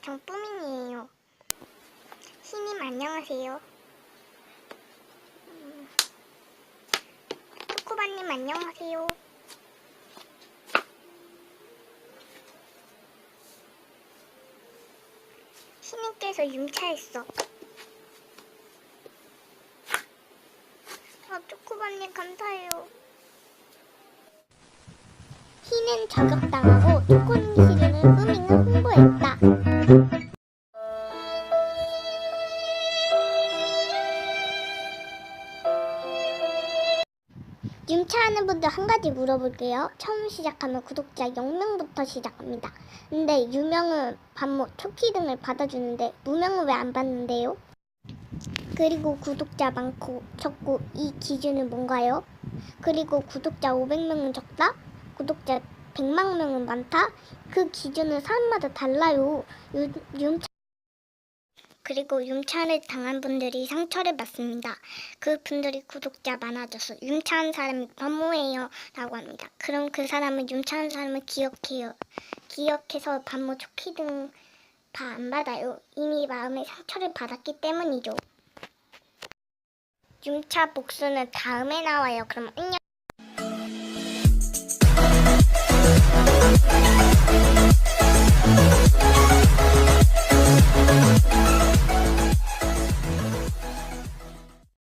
전 뿌민이에요. 희님 안녕하세요. 초코바님 안녕하세요. 희님께서 융차했어. 초코바님 감사해요. 희는 저격당하고 초코님 싫으는 뿌밍을 홍보했다. 융차하는 분들 한 가지 물어볼게요. 처음 시작하면 구독자 0명부터 시작합니다. 근데 유명은 반모, 초키 등을 받아주는데 무명은 왜 안 받는데요? 그리고 구독자 많고 적고 이 기준은 뭔가요? 그리고 구독자 500명은 적다? 구독자 100만 명은 많다? 그 기준은 사람마다 달라요. 그리고 융차를 당한 분들이 상처를 받습니다. 그 분들이 구독자 많아져서 융차한 사람이 반모예요 라고 합니다. 그럼 그 사람은 융차한 사람을 기억해요. 기억해서 반모, 초키 등 다 안 받아요. 이미 마음의 상처를 받았기 때문이죠. 융차 복수는 다음에 나와요. 그럼 안녕.